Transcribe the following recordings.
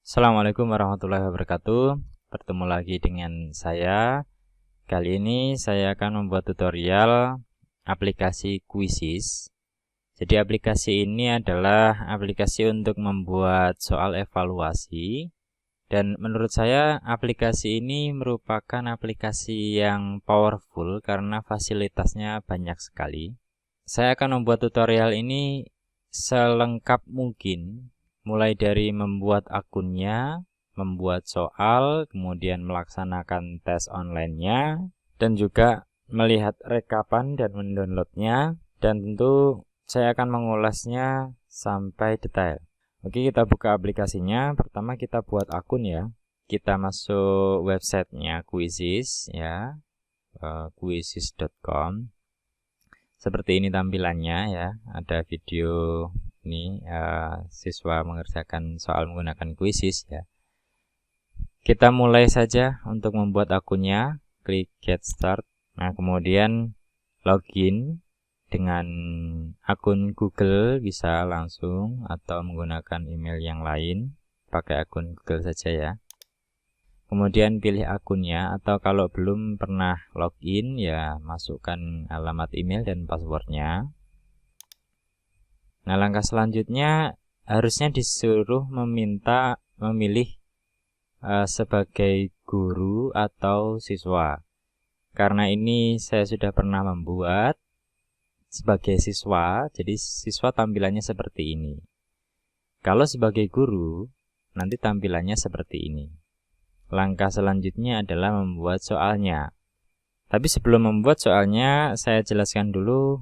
Assalamualaikum warahmatullahi wabarakatuh. Bertemu lagi dengan saya. Kali ini saya akan membuat tutorial aplikasi Quizizz. Jadi aplikasi ini adalah aplikasi untuk membuat soal evaluasi. Dan menurut saya aplikasi ini merupakan aplikasi yang powerful karena fasilitasnya banyak sekali. Saya akan membuat tutorial ini selengkap mungkin. Mulai dari membuat akunnya, membuat soal, kemudian melaksanakan tes online-nya, dan juga melihat rekapan dan mendownloadnya, dan tentu saya akan mengulasnya sampai detail. Oke, kita buka aplikasinya. Pertama kita buat akun ya. Kita masuk websitenya Quizizz ya, quizizz.com. Seperti ini tampilannya ya, ada video ini siswa mengerjakan soal menggunakan Quizizz ya. Kita mulai saja untuk membuat akunnya, klik get start. Nah, kemudian login dengan akun Google bisa langsung atau menggunakan email yang lain, pakai akun Google saja ya. Kemudian pilih akunnya, atau kalau belum pernah login ya masukkan alamat email dan passwordnya. Nah, langkah selanjutnya harusnya disuruh memilih sebagai guru atau siswa. Karena ini saya sudah pernah membuat sebagai siswa, jadi siswa tampilannya seperti ini. Kalau sebagai guru, nanti tampilannya seperti ini. Langkah selanjutnya adalah membuat soalnya. Tapi sebelum membuat soalnya, saya jelaskan dulu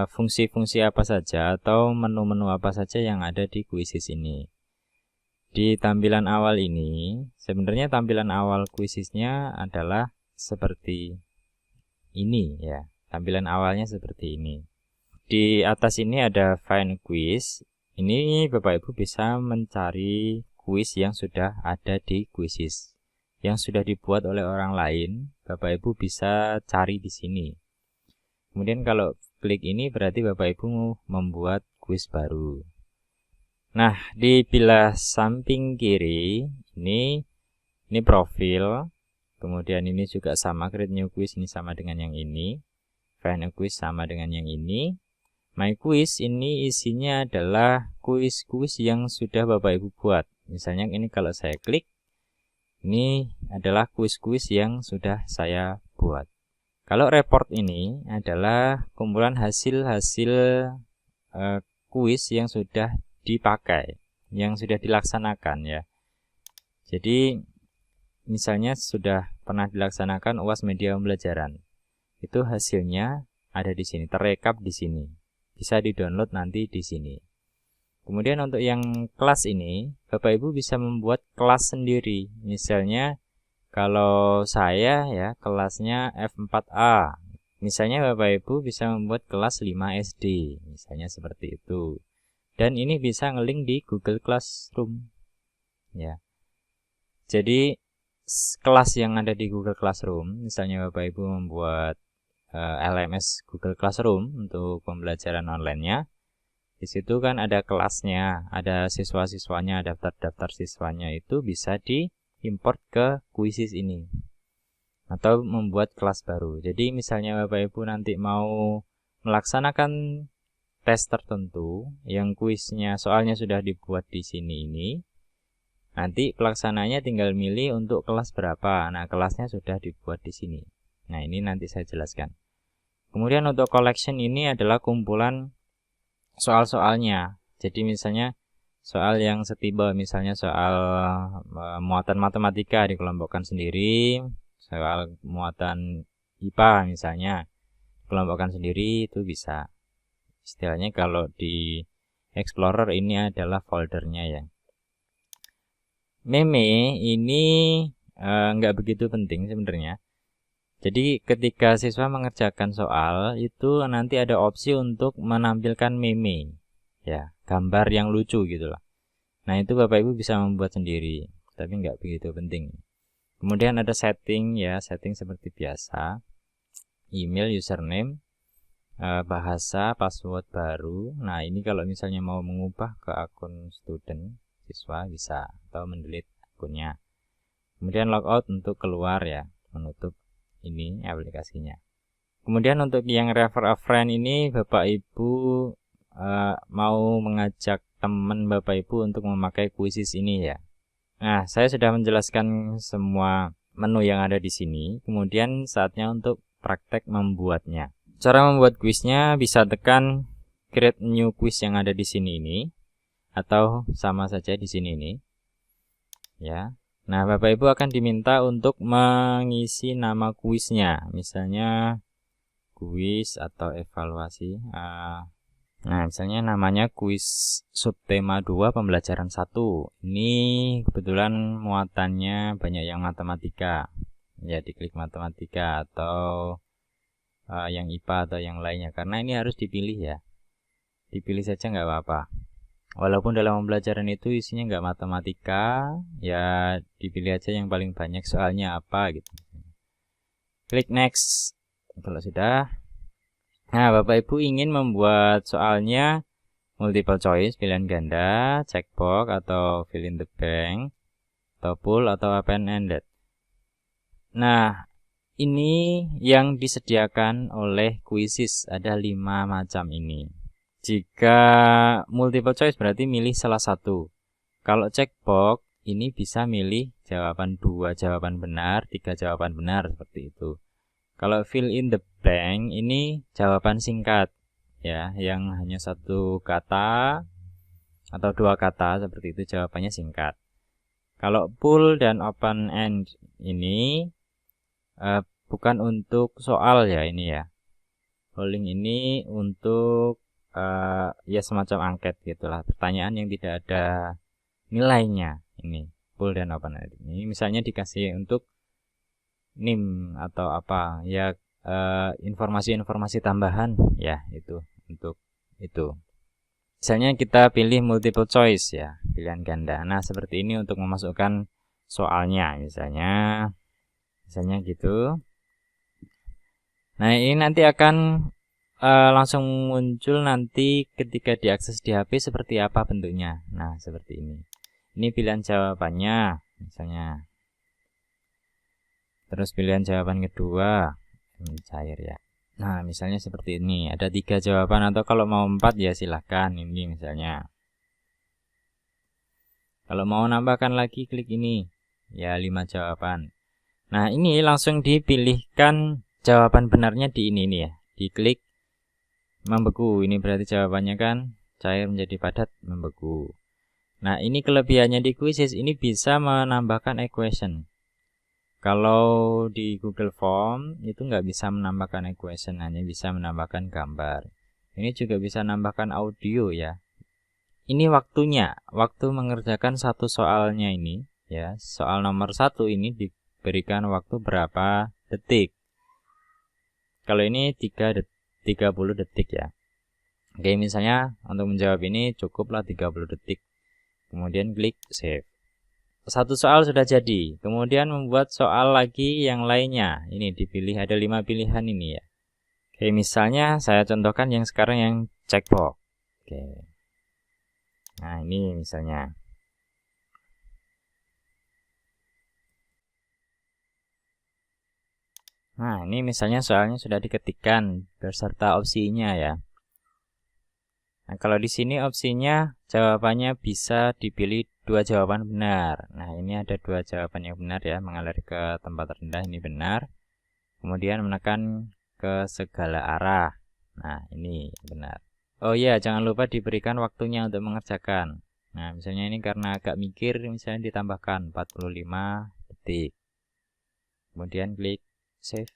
fungsi-fungsi apa saja atau menu-menu apa saja yang ada di Quizizz ini. Di tampilan awal ini, sebenarnya tampilan awal Quizizz-nya adalah seperti ini ya. Tampilan awalnya seperti ini. Di atas ini ada Find Quiz. Ini Bapak Ibu bisa mencari kuis yang sudah ada di Quizizz. Yang sudah dibuat oleh orang lain, Bapak Ibu bisa cari di sini. Kemudian kalau klik ini berarti Bapak Ibu membuat kuis baru. Nah, di bilah samping kiri ini profil. Kemudian ini juga sama, create new quiz ini sama dengan yang ini. Find a quiz sama dengan yang ini. My quiz ini isinya adalah kuis-kuis yang sudah Bapak Ibu buat. Misalnya ini kalau saya klik, ini adalah kuis-kuis yang sudah saya buat. Kalau report ini adalah kumpulan hasil-hasil kuis yang sudah dipakai, yang sudah dilaksanakan ya. Jadi misalnya sudah pernah dilaksanakan UAS media pembelajaran. Itu hasilnya ada di sini, terrekap di sini. Bisa di-download nanti di sini. Kemudian untuk yang kelas ini, Bapak Ibu bisa membuat kelas sendiri. Misalnya kalau saya ya kelasnya F4A. Misalnya Bapak Ibu bisa membuat kelas 5 SD. Misalnya seperti itu. Dan ini bisa ngelink di Google Classroom. Ya. Jadi kelas yang ada di Google Classroom, misalnya Bapak Ibu membuat LMS Google Classroom untuk pembelajaran online-nya. Di situ kan ada kelasnya, ada siswa-siswanya, daftar-daftar siswanya, itu bisa diimport ke Quizizz ini. Atau membuat kelas baru. Jadi misalnya Bapak Ibu nanti mau melaksanakan tes tertentu yang kuisnya soalnya sudah dibuat di sini ini. Nanti pelaksananya tinggal milih untuk kelas berapa. Nah, kelasnya sudah dibuat di sini. Nah, ini nanti saya jelaskan. Kemudian untuk collection ini adalah kumpulan soal-soalnya. Jadi misalnya soal yang setipe, misalnya soal muatan matematika dikelompokkan sendiri, soal muatan IPA misalnya dikelompokkan sendiri, itu bisa. Istilahnya kalau di Explorer ini adalah foldernya ya. Meme ini nggak begitu penting sebenarnya. Jadi ketika siswa mengerjakan soal itu nanti ada opsi untuk menampilkan meme, ya gambar yang lucu gitu loh. Nah itu Bapak Ibu bisa membuat sendiri, tapi nggak begitu penting. Kemudian ada setting ya, setting seperti biasa, email, username, bahasa password baru. Nah, ini kalau misalnya mau mengubah ke akun student siswa bisa, atau mendelete akunnya. Kemudian logout untuk keluar ya, menutup ini aplikasinya. Kemudian untuk yang refer a friend ini Bapak Ibu mau mengajak teman Bapak Ibu untuk memakai quizzes ini ya. Nah, saya sudah menjelaskan semua menu yang ada di sini. Kemudian saatnya untuk praktek membuatnya. Cara membuat kuisnya bisa tekan create new quiz yang ada di sini ini, atau sama saja di sini ini. Ya. Nah, Bapak Ibu akan diminta untuk mengisi nama kuisnya, misalnya kuis atau evaluasi. Nah, misalnya namanya kuis subtema 2 pembelajaran 1. Ini kebetulan muatannya banyak yang matematika. Ya, diklik matematika atau yang IPA atau yang lainnya, karena ini harus dipilih ya. Dipilih saja nggak apa-apa. Walaupun dalam pembelajaran itu isinya nggak matematika, ya dipilih aja yang paling banyak soalnya apa gitu. Klik next. Kalau sudah. Nah, Bapak Ibu ingin membuat soalnya multiple choice, pilihan ganda, checkbox atau fill in the blank, atau full atau open-ended. Nah, ini yang disediakan oleh quizzes, ada 5 macam ini. Jika multiple choice berarti milih salah satu. Kalau checkbox ini bisa milih jawaban 2 jawaban benar, 3 jawaban benar, seperti itu. Kalau fill in the blank ini jawaban singkat ya, yang hanya satu kata atau 2 kata, seperti itu jawabannya singkat. Kalau full dan open end ini bukan untuk soal ya ini ya. Polling ini untuk ya semacam angket gitulah, pertanyaan yang tidak ada nilainya. Ini full dan open end ini misalnya dikasih untuk NIM atau apa ya, informasi-informasi tambahan ya, itu untuk itu. Misalnya kita pilih multiple choice ya, pilihan ganda. Nah, seperti ini untuk memasukkan soalnya misalnya gitu. Nah, ini nanti akan langsung muncul nanti ketika diakses di HP seperti apa bentuknya. Nah, seperti ini. Ini pilihan jawabannya misalnya. Terus pilihan jawaban kedua, cair ya. Nah, misalnya seperti ini. Ada 3 jawaban, atau kalau mau 4 ya silahkan. Ini misalnya. Kalau mau nambahkan lagi klik ini. Ya, 5 jawaban. Nah, ini langsung dipilihkan jawaban benarnya di ini nih ya. Diklik membeku. Ini berarti jawabannya kan cair menjadi padat, membeku. Nah, ini kelebihannya di quizzes, ini bisa menambahkan equation. Kalau di Google Form itu nggak bisa menambahkan equation, hanya bisa menambahkan gambar. Ini juga bisa menambahkan audio ya. Ini waktunya, waktu mengerjakan satu soalnya ini ya. Soal nomor 1 ini diberikan waktu berapa detik. Kalau ini 30 detik ya. Oke, misalnya untuk menjawab ini cukuplah 30 detik. Kemudian klik save. Satu soal sudah jadi. Kemudian membuat soal lagi yang lainnya. Ini dipilih, ada 5 pilihan ini ya. Oke, misalnya saya contohkan yang sekarang yang checkbox. Oke. Nah, ini misalnya. Nah, ini misalnya soalnya sudah diketikkan beserta opsinya ya. Nah, kalau di sini opsinya jawabannya bisa dipilih 2 jawaban benar. Nah, ini ada 2 jawaban yang benar ya, mengalir ke tempat rendah ini benar. Kemudian menekan ke segala arah. Nah, ini benar. Oh iya, jangan lupa diberikan waktunya untuk mengerjakan. Nah, misalnya ini karena agak mikir, misalnya ditambahkan 45 detik. Kemudian klik save.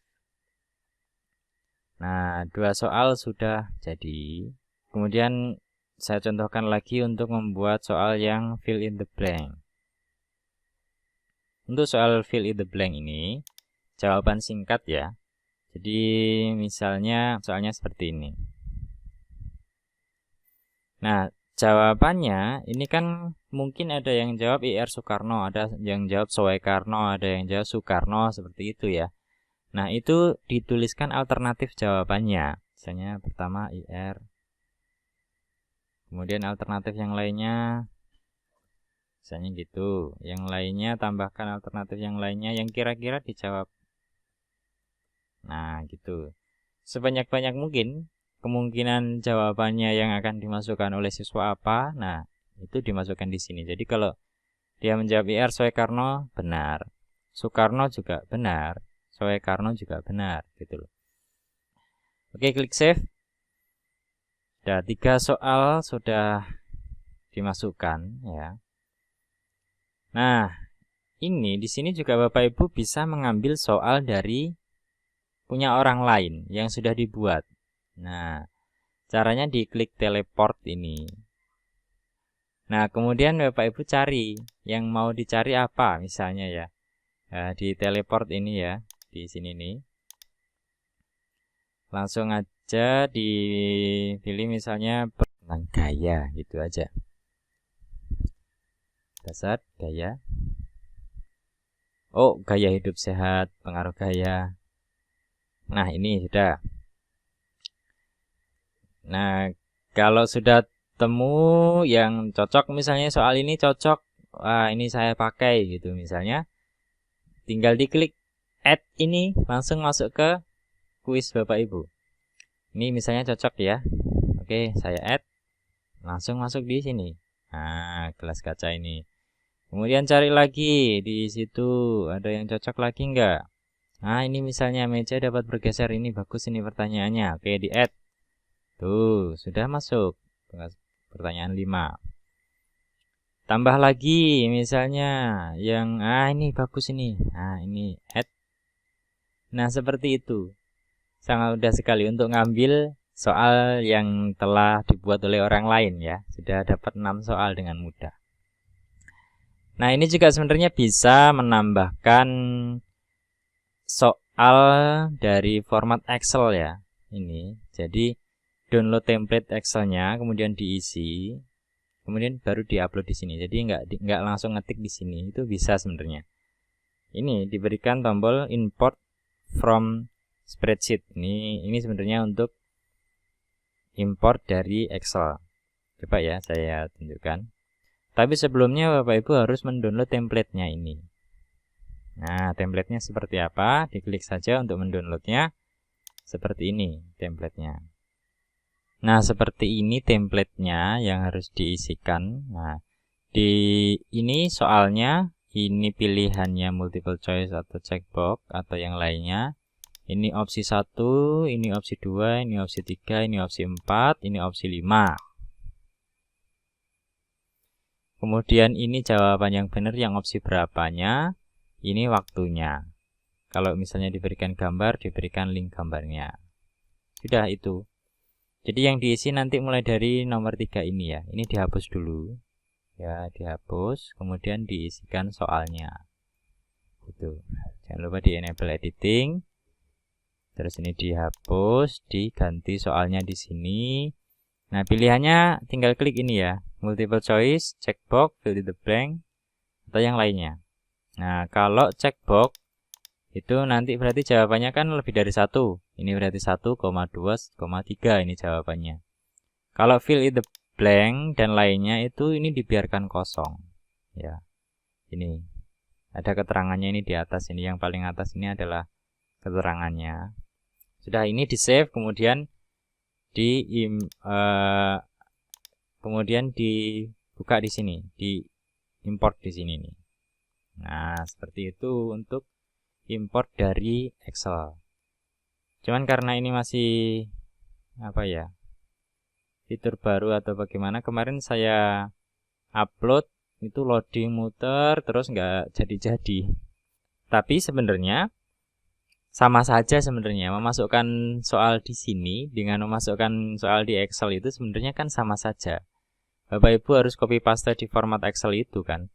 Nah, 2 soal sudah jadi. Kemudian saya contohkan lagi untuk membuat soal yang fill in the blank. Untuk soal fill in the blank ini, jawaban singkat ya. Jadi misalnya soalnya seperti ini. Nah, jawabannya ini kan mungkin ada yang jawab IR Soekarno, ada yang jawab Soekarno, ada yang jawab Soekarno, seperti itu ya. Nah, itu dituliskan alternatif jawabannya. Misalnya pertama IR. Kemudian alternatif yang lainnya misalnya gitu. Yang lainnya tambahkan alternatif yang lainnya yang kira-kira dijawab. Nah, gitu. Sebanyak-banyak mungkin kemungkinan jawabannya yang akan dimasukkan oleh siswa apa. Nah, itu dimasukkan di sini. Jadi kalau dia menjawab IR Soekarno benar. Soekarno juga benar. Soekarno juga benar, gitu loh. Oke, klik save. Sudah 3 soal sudah dimasukkan ya. Nah, ini di sini juga Bapak Ibu bisa mengambil soal dari punya orang lain yang sudah dibuat. Nah, caranya diklik teleport ini. Nah, kemudian Bapak Ibu cari yang mau dicari apa misalnya ya. Nah, di teleport ini ya, di sini nih. Langsung aja dipilih misalnya tentang gaya gitu aja. Dasar gaya. Oh, gaya hidup sehat, pengaruh gaya. Nah, ini sudah. Nah, kalau sudah temu yang cocok misalnya soal ini cocok, wah ini saya pakai gitu misalnya. Tinggal diklik add ini langsung masuk ke kuis Bapak Ibu. Ini misalnya cocok ya. Oke, saya add. Langsung masuk di sini. Nah, gelas kaca ini. Kemudian cari lagi di situ ada yang cocok lagi enggak? Nah, ini misalnya meja dapat bergeser, ini bagus ini pertanyaannya. Oke, di add. Tuh, sudah masuk. Pertanyaan 5. Tambah lagi misalnya yang ini bagus ini. Nah, ini add. Nah, seperti itu. Sangat mudah sekali untuk ngambil soal yang telah dibuat oleh orang lain ya. Sudah dapat 6 soal dengan mudah. Nah, ini juga sebenarnya bisa menambahkan soal dari format Excel ya. Ini. Jadi download template Excelnya, kemudian diisi, kemudian baru diupload di sini. Jadi nggak langsung ngetik di sini. Itu bisa sebenarnya. Ini diberikan tombol import from spreadsheet. Ini sebenarnya untuk import dari Excel. Coba ya saya tunjukkan. Tapi sebelumnya Bapak Ibu harus mendownload template-nya ini. Nah, template-nya seperti apa? Diklik saja untuk mendownloadnya. Seperti ini template-nya. Nah, seperti ini template-nya yang harus diisikan. Nah, di ini soalnya, ini pilihannya multiple choice atau checkbox atau yang lainnya. Ini opsi 1, ini opsi 2, ini opsi 3, ini opsi 4, ini opsi 5. Kemudian ini jawaban yang benar yang opsi berapanya, ini waktunya. Kalau misalnya diberikan gambar, diberikan link gambarnya. Sudah itu. Jadi yang diisi nanti mulai dari nomor 3 ini ya. Ini dihapus dulu. Ya, dihapus, kemudian diisikan soalnya. Itu. Jangan lupa di enable editing. Terus ini dihapus, diganti soalnya di sini. Nah, pilihannya tinggal klik ini ya. Multiple choice, checkbox, fill in the blank, atau yang lainnya. Nah, kalau checkbox itu nanti berarti jawabannya kan lebih dari 1. Ini berarti 1,2,3 ini jawabannya. Kalau fill in the blank dan lainnya itu ini dibiarkan kosong. Ya. Ini ada keterangannya ini di atas, ini yang paling atas ini adalah keterangannya. Sudah, ini di save, kemudian kemudian dibuka di sini, di import di sini nih. Nah, seperti itu untuk import dari Excel. Cuman karena ini masih apa ya, fitur baru atau bagaimana, kemarin saya upload itu loading muter terus nggak jadi-jadi. Tapi sebenarnya sama saja sebenarnya memasukkan soal di sini dengan memasukkan soal di Excel itu sebenarnya kan sama saja. Bapak Ibu harus copy paste di format Excel itu kan.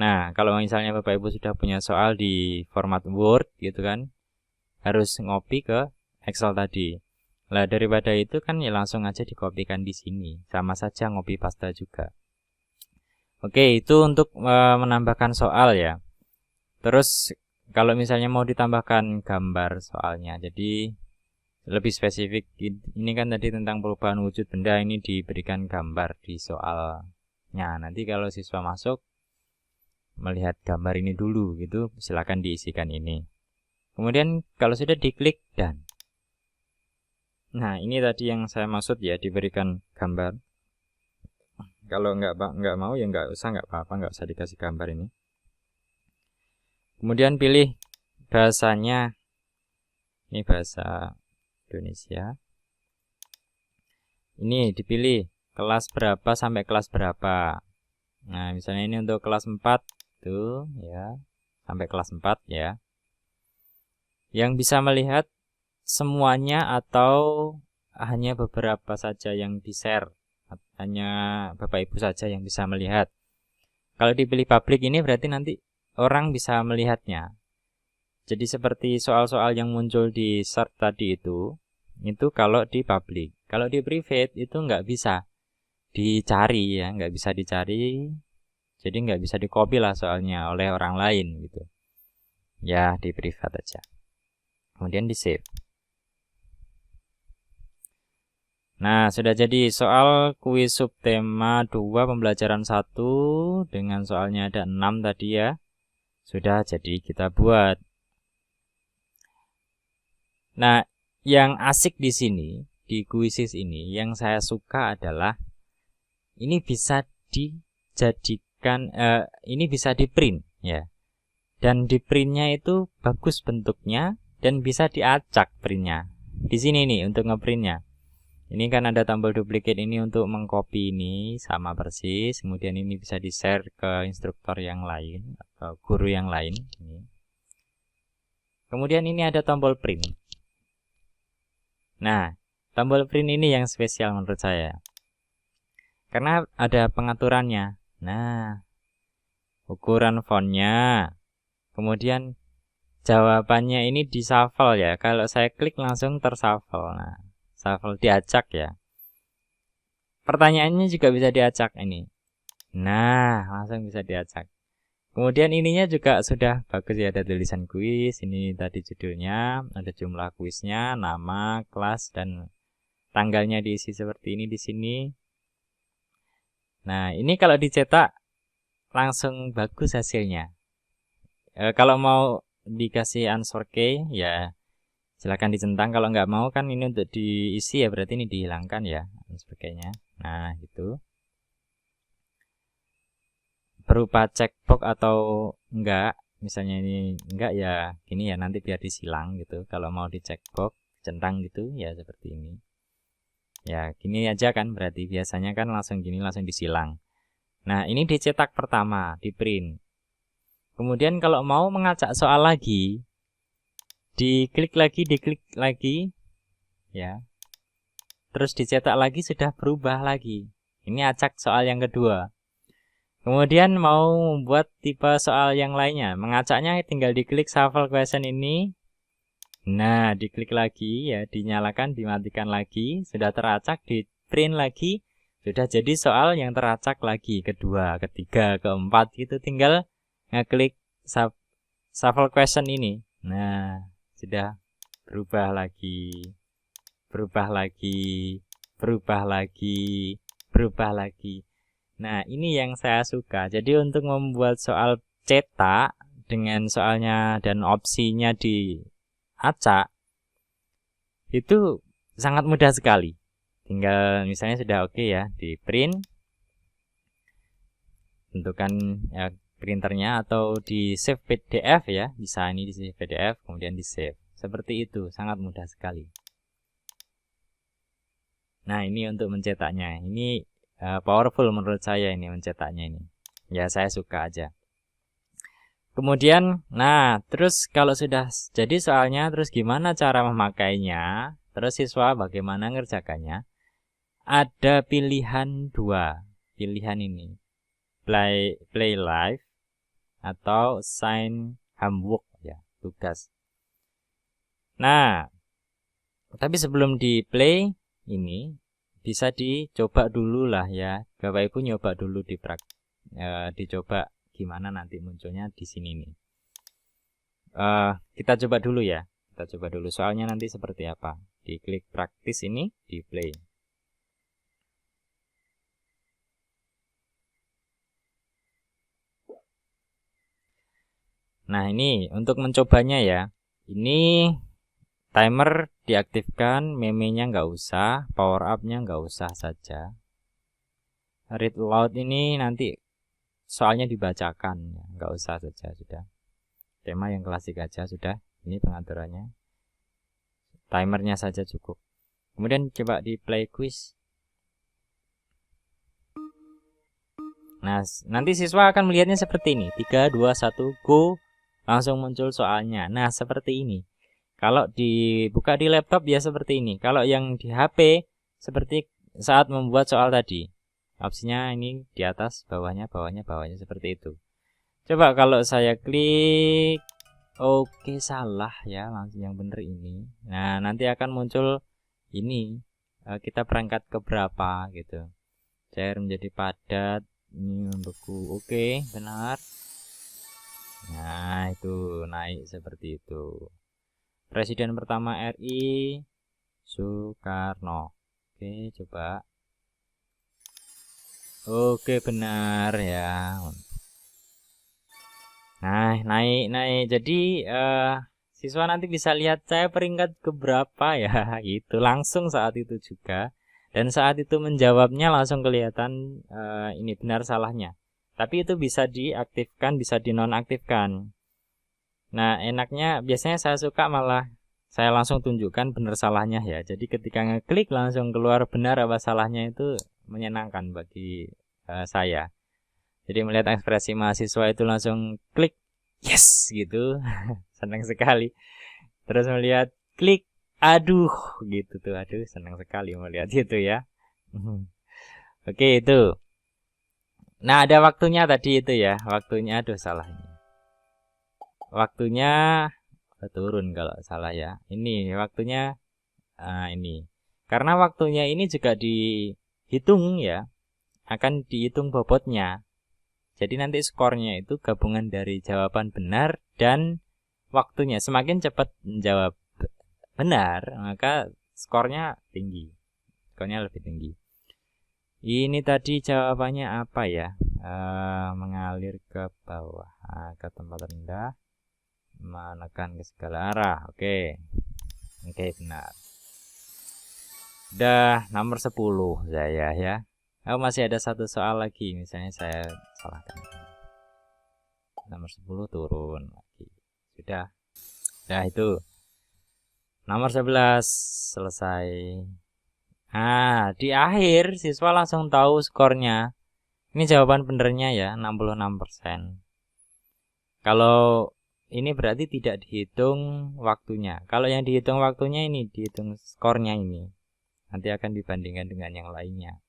Nah, kalau misalnya Bapak Ibu sudah punya soal di format Word gitu kan, harus ngopi ke Excel tadi. Lah daripada itu kan ya langsung aja dikopikan di sini. Sama saja ngopi paste juga. Oke, itu untuk menambahkan soal ya. Terus kalau misalnya mau ditambahkan gambar soalnya, jadi lebih spesifik. Ini kan tadi tentang perubahan wujud benda, ini diberikan gambar di soalnya. Nanti kalau siswa masuk melihat gambar ini dulu gitu, silakan diisikan ini. Kemudian kalau sudah diklik dan. Nah, ini tadi yang saya maksud ya, diberikan gambar. Kalau nggak mau ya nggak apa-apa, nggak usah dikasih gambar ini. Kemudian pilih bahasanya. Ini bahasa Indonesia. Ini dipilih kelas berapa sampai kelas berapa. Nah, misalnya ini untuk kelas 4 tuh ya, sampai kelas 4 ya. Yang bisa melihat semuanya atau hanya beberapa saja yang di-share. Hanya Bapak Ibu saja yang bisa melihat. Kalau dipilih publik ini berarti nanti orang bisa melihatnya. Jadi seperti soal-soal yang muncul di search tadi itu kalau di public. Kalau di private itu nggak bisa dicari ya, nggak bisa dicari. Jadi nggak bisa di-copy lah soalnya oleh orang lain gitu. Ya di private aja. Kemudian di save. Nah, sudah jadi soal kuis subtema 2 pembelajaran 1 dengan soalnya ada 6 tadi ya. Sudah jadi kita buat. Nah, yang asik di sini, di kuisis ini, yang saya suka adalah ini bisa dijadikan, ini bisa di print ya. Dan di printnya itu bagus bentuknya dan bisa diacak printnya. Di sini nih untuk ngeprintnya. Ini kan ada tombol duplicate ini untuk mengcopy ini sama persis. Kemudian ini bisa di-share ke instruktur yang lain atau guru yang lain. Kemudian ini ada tombol print. Nah, tombol print ini yang spesial menurut saya. Karena ada pengaturannya. Nah, ukuran fontnya. Kemudian jawabannya ini di shuffle ya. Kalau saya klik langsung tershuffle. Nah, shuffle diacak ya. Pertanyaannya juga bisa diacak ini. Nah, langsung bisa diacak. Kemudian ininya juga sudah bagus ya, ada tulisan kuis. Ini tadi judulnya, ada jumlah kuisnya, nama, kelas, dan tanggalnya diisi seperti ini di sini. Nah, ini kalau dicetak langsung bagus hasilnya. Kalau mau dikasih answer key ya silakan dicentang. Kalau nggak mau kan ini untuk diisi ya berarti ini dihilangkan ya answer key-nya. Nah, gitu. Berupa checkbox atau enggak, misalnya ini enggak ya gini ya, nanti biar disilang gitu. Kalau mau di checkbox centang gitu ya seperti ini ya, gini aja kan, berarti biasanya kan langsung gini langsung disilang. Nah, ini dicetak pertama, di print. Kemudian kalau mau mengacak soal lagi, diklik lagi ya, terus dicetak lagi, sudah berubah lagi. Ini acak soal yang kedua. Kemudian mau membuat tipe soal yang lainnya, mengacaknya tinggal diklik shuffle question ini. Nah, diklik lagi ya, dinyalakan, dimatikan lagi, sudah teracak, di print lagi, sudah jadi soal yang teracak lagi, kedua, ketiga, keempat gitu, tinggal ngeklik shuffle question ini. Nah, sudah berubah lagi, berubah lagi, berubah lagi, berubah lagi. Nah, ini yang saya suka. Jadi untuk membuat soal cetak dengan soalnya dan opsinya diacak itu sangat mudah sekali. Tinggal misalnya sudah oke ya, di print, tentukan ya, printernya atau di save PDF ya, bisa ini di save PDF kemudian di save. Seperti itu, sangat mudah sekali. Nah, ini untuk mencetaknya. Ini powerful menurut saya ini mencetaknya ini. Ya, saya suka aja. Kemudian, nah, terus kalau sudah jadi soalnya, terus gimana cara memakainya? Terus siswa bagaimana ngerjakannya? Ada pilihan dua. Pilihan ini. Play live atau assign homework ya, tugas. Nah, tapi sebelum di play ini bisa dicoba dulu lah ya. Bapak Ibu nyoba dulu dicoba gimana nanti munculnya di sini nih. Kita coba dulu ya. Kita coba dulu soalnya nanti seperti apa. Diklik praktis ini, di play. Nah, ini untuk mencobanya ya. Ini timer diaktifkan, meme-nya nggak usah, power up-nya nggak usah saja. Read aloud ini nanti soalnya dibacakan, nggak usah saja sudah. Tema yang klasik aja sudah. Ini pengaturannya. Timernya saja cukup. Kemudian coba di play quiz. Nah, nanti siswa akan melihatnya seperti ini. 3, 2, 1, go. Langsung muncul soalnya. Nah, seperti ini. Kalau dibuka di laptop ya seperti ini. Kalau yang di HP seperti saat membuat soal tadi. Opsinya ini di atas, bawahnya, bawahnya, bawahnya seperti itu. Coba kalau saya klik oke, salah ya, langsung yang benar ini. Nah, nanti akan muncul ini. Kita perangkat ke berapa gitu. Cair menjadi padat. Ini membeku. Oke, benar. Nah, itu naik seperti itu. Presiden pertama RI Soekarno. Oke, coba. Oke, benar ya. Nah, naik. Jadi siswa nanti bisa lihat saya peringkat keberapa ya. Itu langsung saat itu juga. Dan saat itu menjawabnya langsung kelihatan ini benar salahnya. Tapi itu bisa diaktifkan, bisa dinonaktifkan. Nah, enaknya biasanya saya suka malah saya langsung tunjukkan benar salahnya ya. Jadi ketika ngeklik langsung keluar benar apa salahnya itu menyenangkan bagi saya. Jadi melihat ekspresi mahasiswa itu langsung klik yes gitu. Senang sekali. Terus melihat klik aduh gitu tuh. Aduh, senang sekali melihat itu ya. Oke, itu. Nah, ada waktunya tadi itu ya. Waktunya aduh salah ini. Waktunya turun kalau salah ya. Ini waktunya ini. Karena waktunya ini juga dihitung ya. Akan dihitung bobotnya. Jadi nanti skornya itu gabungan dari jawaban benar dan waktunya. Semakin cepat menjawab benar, maka skornya tinggi. Skornya lebih tinggi. Ini tadi jawabannya apa ya? Mengalir ke bawah, ke tempat rendah, menekan ke segala arah. Oke, benar. Udah nomor 10 saya ya. Masih ada satu soal lagi, misalnya saya salahkan. Nomor 10 turun lagi. Sudah. Nah, itu. Nomor 11 selesai. Nah, di akhir siswa langsung tahu skornya. Ini jawaban benernya ya, 66%. Kalau ini berarti tidak dihitung waktunya. Kalau yang dihitung waktunya ini dihitung skornya ini. Nanti akan dibandingkan dengan yang lainnya.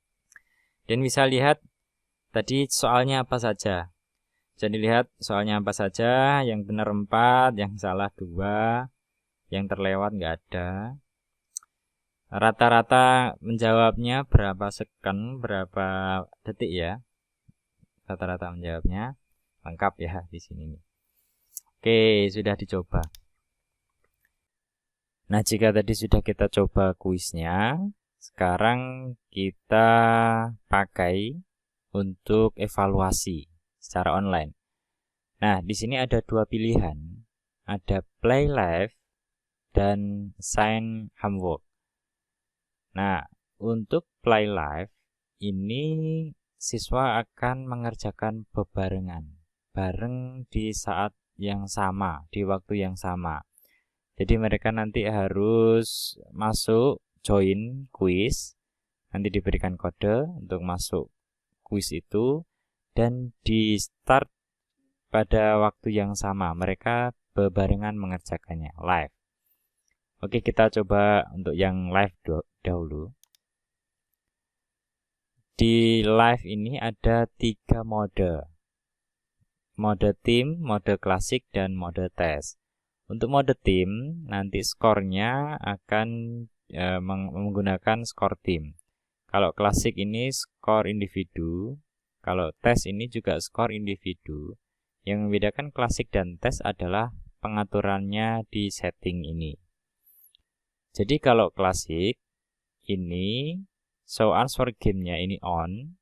Dan bisa lihat tadi soalnya apa saja. Jadi lihat soalnya apa saja, yang benar 4, yang salah 2, yang terlewat nggak ada. Rata-rata menjawabnya berapa second, berapa detik ya. Rata-rata menjawabnya lengkap ya di sini nih. Oke, sudah dicoba. Nah, jika tadi sudah kita coba kuisnya, sekarang kita pakai untuk evaluasi secara online. Nah, di sini ada dua pilihan. Ada play live dan assign homework. Nah, untuk play live ini siswa akan mengerjakan bebarengan, bareng di saat yang sama, di waktu yang sama. Jadi mereka nanti harus masuk join quiz, nanti diberikan kode untuk masuk quiz itu dan di start pada waktu yang sama. Mereka bebarengan mengerjakannya live. Oke, kita coba untuk yang live dahulu. Di live ini ada 3 mode. Mode tim, mode klasik, dan mode tes. Untuk mode tim, nanti skornya akan menggunakan skor tim. Kalau klasik ini skor individu, kalau tes ini juga skor individu. Yang membedakan klasik dan tes adalah pengaturannya di setting ini. Jadi kalau klasik ini show answer game-nya ini on.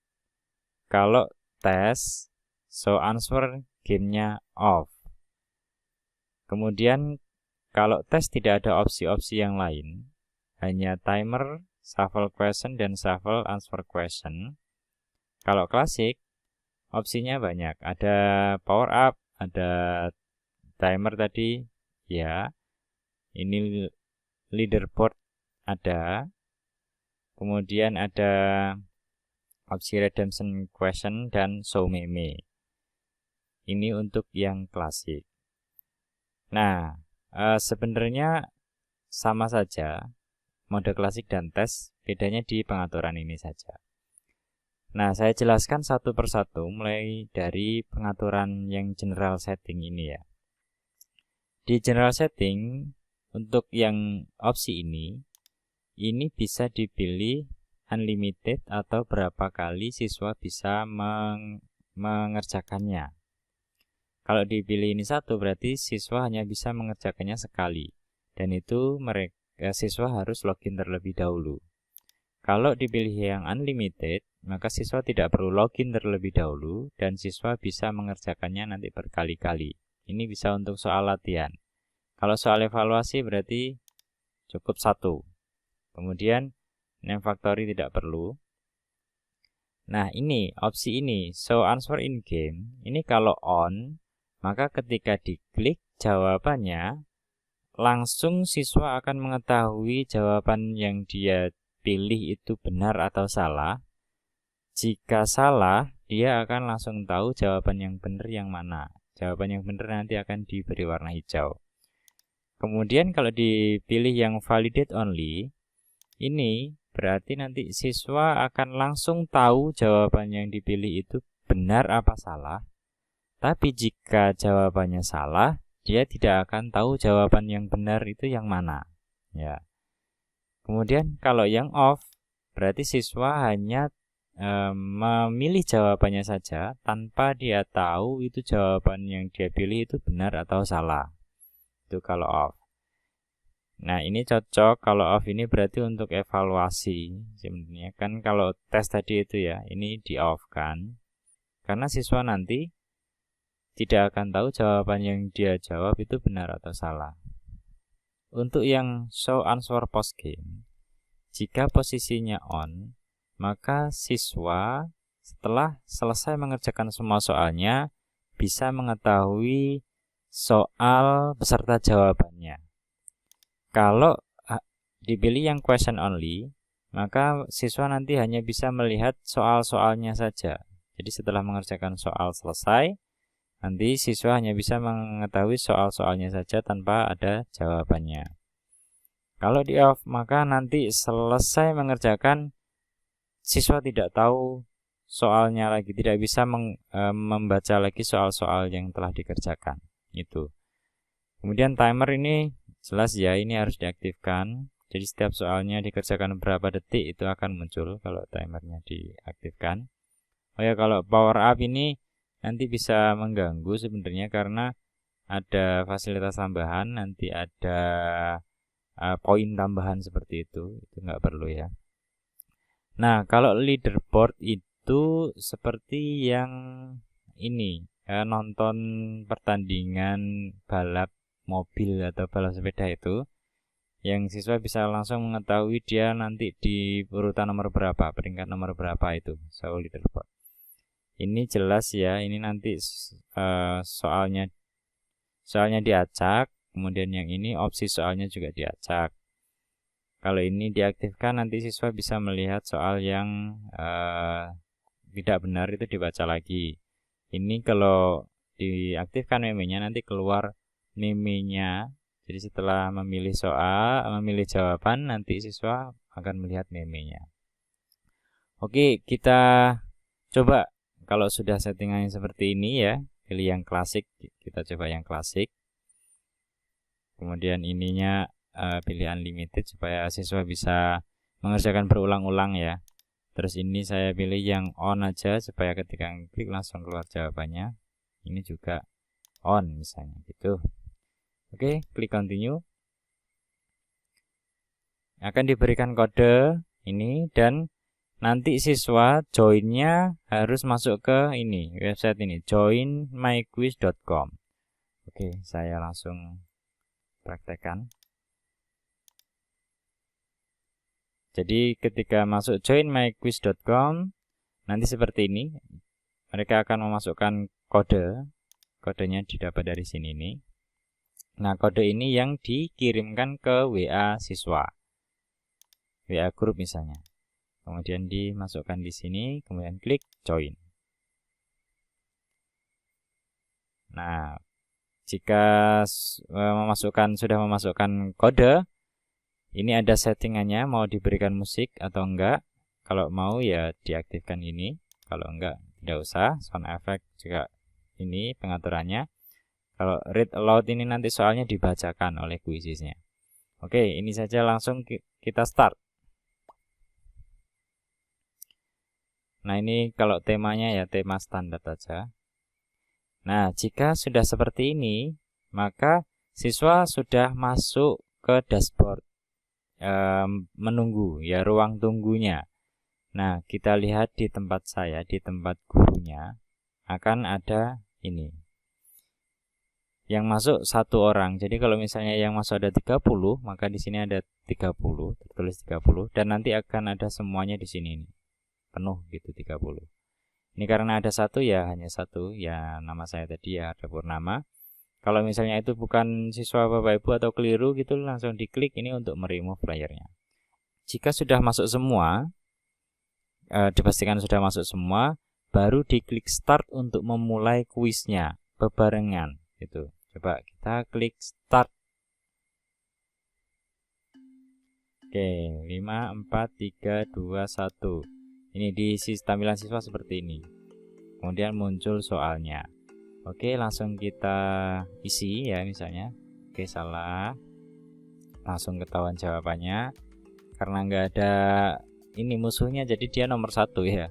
Kalau tes show answer game-nya off. Kemudian kalau tes tidak ada opsi-opsi yang lain, hanya timer, shuffle question, dan shuffle answer question. Kalau klasik, opsinya banyak. Ada power up, ada timer tadi, ya. Ini leaderboard ada. Kemudian ada opsi redemption question dan show meme. Ini untuk yang klasik. Nah, sebenarnya sama saja mode klasik dan tes, bedanya di pengaturan ini saja. Nah, saya jelaskan satu persatu mulai dari pengaturan yang general setting ini ya. Di general setting, untuk yang opsi ini bisa dipilih unlimited atau berapa kali siswa bisa mengerjakannya. Kalau dipilih ini satu, berarti siswa hanya bisa mengerjakannya sekali. Dan itu siswa harus login terlebih dahulu. Kalau dipilih yang unlimited, maka siswa tidak perlu login terlebih dahulu dan siswa bisa mengerjakannya nanti berkali-kali. Ini bisa untuk soal latihan. Kalau soal evaluasi berarti cukup satu. Kemudian name factory tidak perlu. Nah, ini opsi ini show answer in game. Ini kalau on, maka ketika diklik jawabannya langsung siswa akan mengetahui jawaban yang dia pilih itu benar atau salah. Jika salah, dia akan langsung tahu jawaban yang benar yang mana. Jawaban yang benar nanti akan diberi warna hijau. Kemudian kalau dipilih yang validate only, ini berarti nanti siswa akan langsung tahu jawaban yang dipilih itu benar apa salah. Tapi jika jawabannya salah, dia tidak akan tahu jawaban yang benar itu yang mana. Ya. Kemudian kalau yang off, berarti siswa hanya memilih jawabannya saja tanpa dia tahu itu jawaban yang dia pilih itu benar atau salah. Itu kalau off. Nah, ini cocok kalau off ini berarti untuk evaluasi. Sebenarnya kan kalau tes tadi itu ya, ini di off kan. Karena siswa nanti tidak akan tahu jawaban yang dia jawab itu benar atau salah. Untuk yang show answer post game, jika posisinya on, maka siswa setelah selesai mengerjakan semua soalnya bisa mengetahui soal beserta jawabannya. Kalau dipilih yang question only, maka siswa nanti hanya bisa melihat soal-soalnya saja. Jadi setelah mengerjakan soal selesai, nanti siswa hanya bisa mengetahui soal-soalnya saja tanpa ada jawabannya. Kalau di off, maka nanti selesai mengerjakan, siswa tidak tahu soalnya lagi, tidak bisa membaca lagi soal-soal yang telah dikerjakan. Itu. Kemudian timer ini jelas ya, ini harus diaktifkan. Jadi setiap soalnya dikerjakan berapa detik itu akan muncul kalau timernya diaktifkan. Oh ya, kalau power up ini nanti bisa mengganggu sebenarnya karena ada fasilitas tambahan, nanti ada poin tambahan seperti itu nggak perlu ya. Nah, kalau leaderboard itu seperti yang ini, nonton pertandingan balap mobil atau balap sepeda itu, yang siswa bisa langsung mengetahui dia nanti di urutan nomor berapa, peringkat nomor berapa itu, soal leaderboard. Ini jelas ya, ini nanti soalnya diacak, kemudian yang ini opsi soalnya juga diacak. Kalau ini diaktifkan, nanti siswa bisa melihat soal yang tidak benar itu dibaca lagi. Ini kalau diaktifkan meme-nya nanti keluar meme-nya. Jadi setelah memilih jawaban, nanti siswa akan melihat meme-nya. Oke, kita coba kalau sudah settingannya seperti ini ya, pilih yang klasik, kita coba yang klasik. Kemudian ininya pilih unlimited supaya siswa bisa mengerjakan berulang-ulang ya. Terus ini saya pilih yang on aja supaya ketika klik langsung keluar jawabannya. Ini juga on. on misalnya gitu. Oke, klik continue. akan diberikan kode ini, dan nanti siswa joinnya harus masuk ke ini, website ini, joinmyquiz.com. Oke, saya langsung praktekkan. Jadi ketika masuk joinmyquiz.com, nanti seperti ini. Mereka akan memasukkan kodenya didapat dari sini nih. Nah, kode ini yang dikirimkan ke WA siswa, WA grup misalnya. Kemudian dimasukkan di sini, kemudian klik join. Nah, jika sudah memasukkan kode, ini ada settingannya, mau diberikan musik atau enggak. Kalau mau ya diaktifkan ini, kalau enggak tidak usah. Sound effect juga ini pengaturannya. Kalau read aloud ini nanti soalnya dibacakan oleh kuisisnya. Oke, ini saja, langsung kita start. Nah, ini kalau temanya ya tema standar saja. Nah, jika sudah seperti ini, maka siswa sudah masuk ke dashboard, menunggu ya, ruang tunggunya. Nah, kita lihat di tempat saya, di tempat gurunya akan ada ini. Yang masuk 1 orang. Jadi kalau misalnya yang masuk ada 30, maka di sini ada 30, tertulis 30, dan nanti akan ada semuanya di sini nih. Penuh gitu 30. Ini karena ada 1 ya, hanya 1 ya, nama saya tadi ya, ada Purnama. Kalau misalnya itu bukan siswa Bapak Ibu atau keliru gitu, langsung diklik ini untuk meremove layernya. Jika sudah masuk semua, dipastikan sudah masuk semua, baru diklik start untuk memulai kuisnya bebarengan gitu. Coba kita klik start. Oke, 5 4 3 2 1. Ini di tampilan siswa seperti ini. Kemudian muncul soalnya. Oke, langsung kita isi ya misalnya. Oke, salah. Langsung ketahuan jawabannya. Karena nggak ada ini musuhnya, jadi dia nomor 1 ya.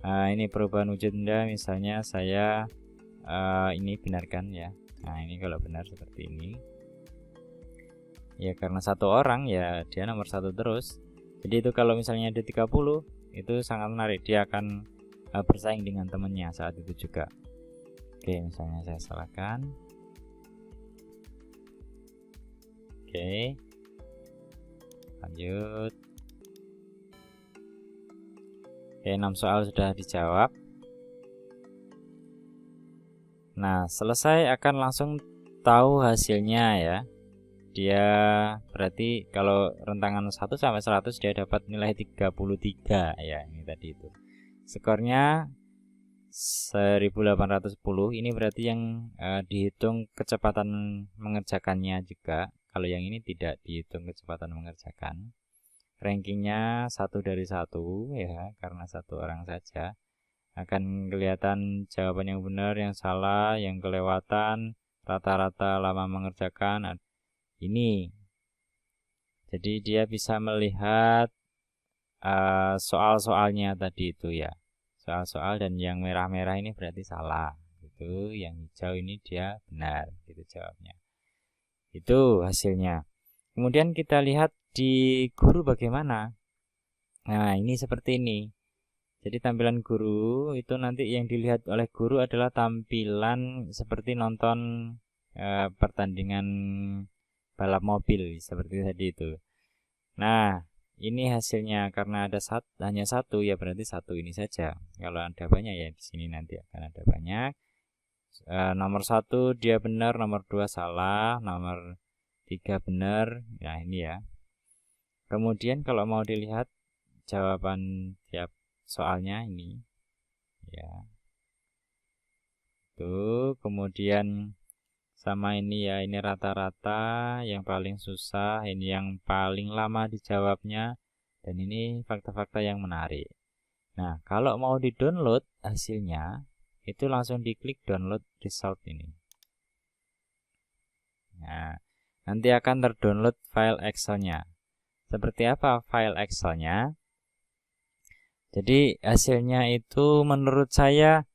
Ini perubahan wujud benda, misalnya saya ini benarkan ya. Nah, ini kalau benar seperti ini ya, karena 1 orang ya dia nomor 1 terus. Jadi itu kalau misalnya ada 30, itu sangat menarik, dia akan bersaing dengan temannya saat itu juga. Oke, misalnya saya salahkan. Oke, lanjut. Oke, 6 soal sudah dijawab. Nah, selesai akan langsung tahu hasilnya ya. Dia berarti kalau rentangan 1 sampai 100 dia dapat nilai 33 ya, ini tadi itu. Skornya 1810. Ini berarti yang dihitung kecepatan mengerjakannya juga. Kalau yang ini tidak dihitung kecepatan mengerjakan. Rankingnya 1 dari 1 ya, karena 1 orang saja. Akan kelihatan jawaban yang benar, yang salah, yang kelewatan, rata-rata lama mengerjakan. Ini jadi dia bisa melihat soal-soalnya tadi itu ya, soal-soal, dan yang merah-merah ini berarti salah itu, yang hijau ini dia benar gitu jawabnya. Itu hasilnya. Kemudian kita lihat di guru bagaimana. Nah, ini seperti ini. Jadi tampilan guru itu nanti yang dilihat oleh guru adalah tampilan seperti nonton pertandingan balap mobil seperti tadi itu. Nah, ini hasilnya karena ada hanya 1 ya, berarti 1 ini saja. Kalau ada banyak ya di sini nanti akan ada banyak. Nomor 1 dia benar, nomor 2 salah, nomor 3 benar. Nah, ini ya. Kemudian kalau mau dilihat jawaban tiap soalnya ini ya. Tuh, kemudian sama ini ya, ini rata-rata, yang paling susah, ini yang paling lama dijawabnya, dan ini fakta-fakta yang menarik. Nah, kalau mau di-download hasilnya, itu langsung diklik download result ini. Nah, nanti akan terdownload file Excel-nya. Seperti apa file Excel-nya? Jadi hasilnya itu menurut saya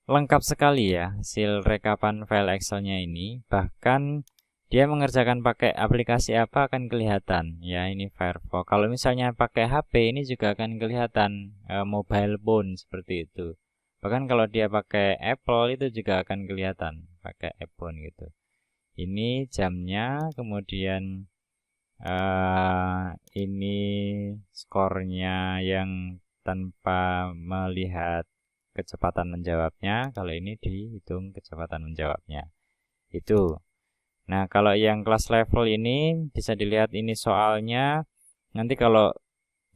lengkap sekali ya, hasil rekapan file Excel-nya ini. Bahkan dia mengerjakan pakai aplikasi apa akan kelihatan ya, ini Firefox. Kalau misalnya pakai HP ini juga akan kelihatan mobile phone seperti itu. Bahkan kalau dia pakai Apple itu juga akan kelihatan pakai iPhone gitu. Ini jamnya, kemudian ini skornya yang tanpa melihat kecepatan menjawabnya. Kalau ini dihitung kecepatan menjawabnya. Itu. Nah, kalau yang kelas level ini bisa dilihat ini soalnya. Nanti kalau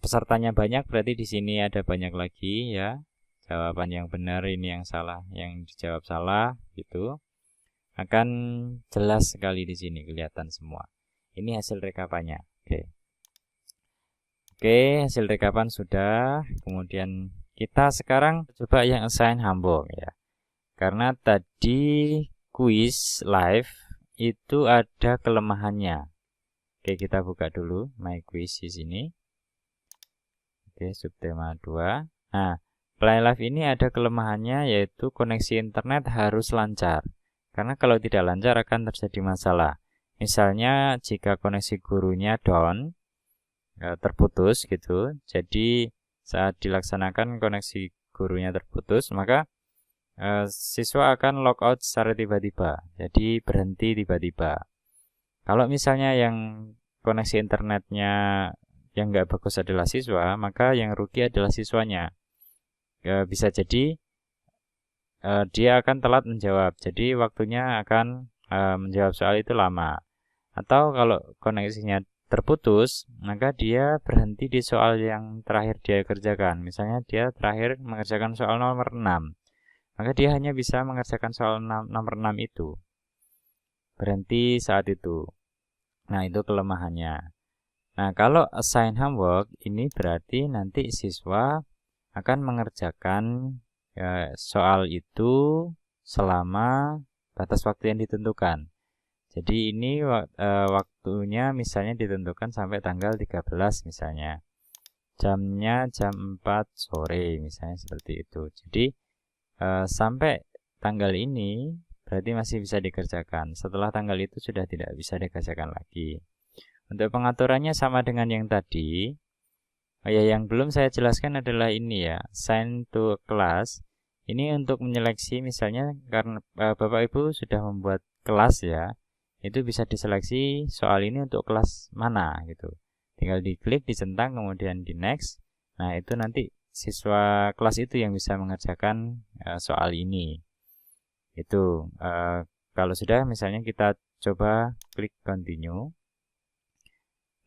pesertanya banyak berarti di sini ada banyak lagi ya. Jawaban yang benar, ini yang salah, yang dijawab salah gitu. Akan jelas sekali di sini kelihatan semua. Ini hasil rekapannya. Oke, hasil rekapan sudah. Kemudian kita sekarang coba yang assign Hamburg ya. Karena tadi quiz live itu ada kelemahannya. Oke, kita buka dulu my quiz di sini. Oke, subtema 2. Nah, play live ini ada kelemahannya, yaitu koneksi internet harus lancar. Karena kalau tidak lancar akan terjadi masalah. Misalnya jika koneksi gurunya down, terputus gitu. Jadi saat dilaksanakan koneksi gurunya terputus, maka siswa akan logout secara tiba-tiba. Jadi berhenti tiba-tiba. Kalau misalnya yang koneksi internetnya yang nggak bagus adalah siswa, maka yang rugi adalah siswanya. Bisa jadi dia akan telat menjawab. Jadi waktunya akan menjawab soal itu lama. Atau kalau koneksinya terputus, maka dia berhenti di soal yang terakhir dia kerjakan. Misalnya dia terakhir mengerjakan soal nomor 6. Maka dia hanya bisa mengerjakan soal nomor 6 itu. Berhenti saat itu. Nah, itu kelemahannya. Nah, kalau assign homework ini berarti nanti siswa akan mengerjakan soal itu selama batas waktu yang ditentukan. Jadi ini waktunya misalnya ditentukan sampai tanggal 13 misalnya. Jamnya jam 4 sore misalnya seperti itu. Jadi sampai tanggal ini berarti masih bisa dikerjakan. Setelah tanggal itu sudah tidak bisa dikerjakan lagi. Untuk pengaturannya sama dengan yang tadi. Yang belum saya jelaskan adalah ini ya, assign to class. Ini untuk menyeleksi misalnya karena Bapak Ibu sudah membuat kelas ya. Itu bisa diseleksi soal ini untuk kelas mana gitu. Tinggal diklik, dicentang, kemudian di next. Nah, itu nanti siswa kelas itu yang bisa mengerjakan soal ini. Itu kalau sudah misalnya kita coba klik continue.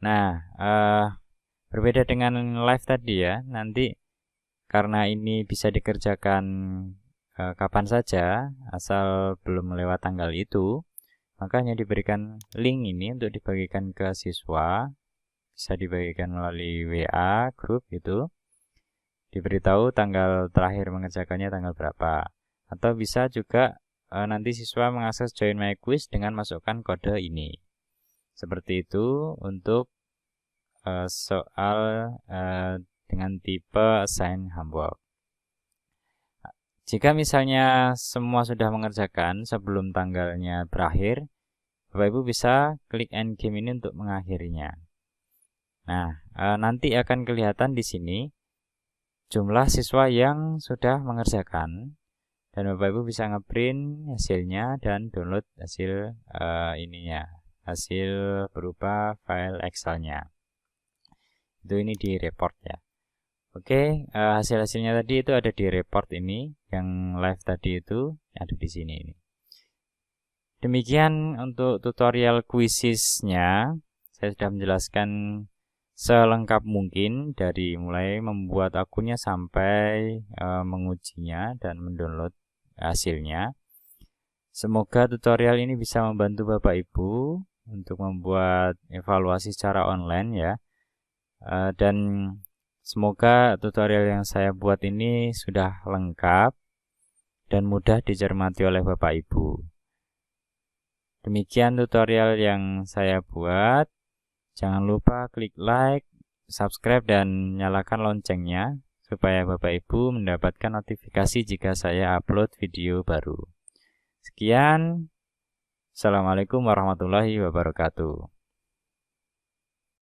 Nah, berbeda dengan live tadi ya. Nanti karena ini bisa dikerjakan kapan saja asal belum melewat tanggal itu, makanya diberikan link ini untuk dibagikan ke siswa, bisa dibagikan melalui WA grup gitu. Diberitahu tanggal terakhir mengerjakannya tanggal berapa. Atau bisa juga nanti siswa mengakses join my quiz dengan masukkan kode ini. Seperti itu untuk soal dengan tipe assign homework. Jika misalnya semua sudah mengerjakan sebelum tanggalnya berakhir, Bapak Ibu bisa klik end game ini untuk mengakhirinya. Nah, nanti akan kelihatan di sini jumlah siswa yang sudah mengerjakan, dan Bapak Ibu bisa ngeprint hasilnya dan download hasil hasil berupa file Excel-nya. Itu ini di report ya. Oke, hasil-hasilnya tadi itu ada di report ini, yang live tadi itu ada di sini ini. Demikian untuk tutorial quizisnya. Saya sudah menjelaskan selengkap mungkin dari mulai membuat akunnya sampai mengujinya dan mendownload hasilnya. Semoga tutorial ini bisa membantu Bapak Ibu untuk membuat evaluasi secara online ya. Dan semoga tutorial yang saya buat ini sudah lengkap dan mudah dicermati oleh Bapak Ibu. Demikian tutorial yang saya buat. Jangan lupa klik like, subscribe, dan nyalakan loncengnya supaya Bapak Ibu mendapatkan notifikasi jika saya upload video baru. Sekian, Assalamualaikum warahmatullahi wabarakatuh.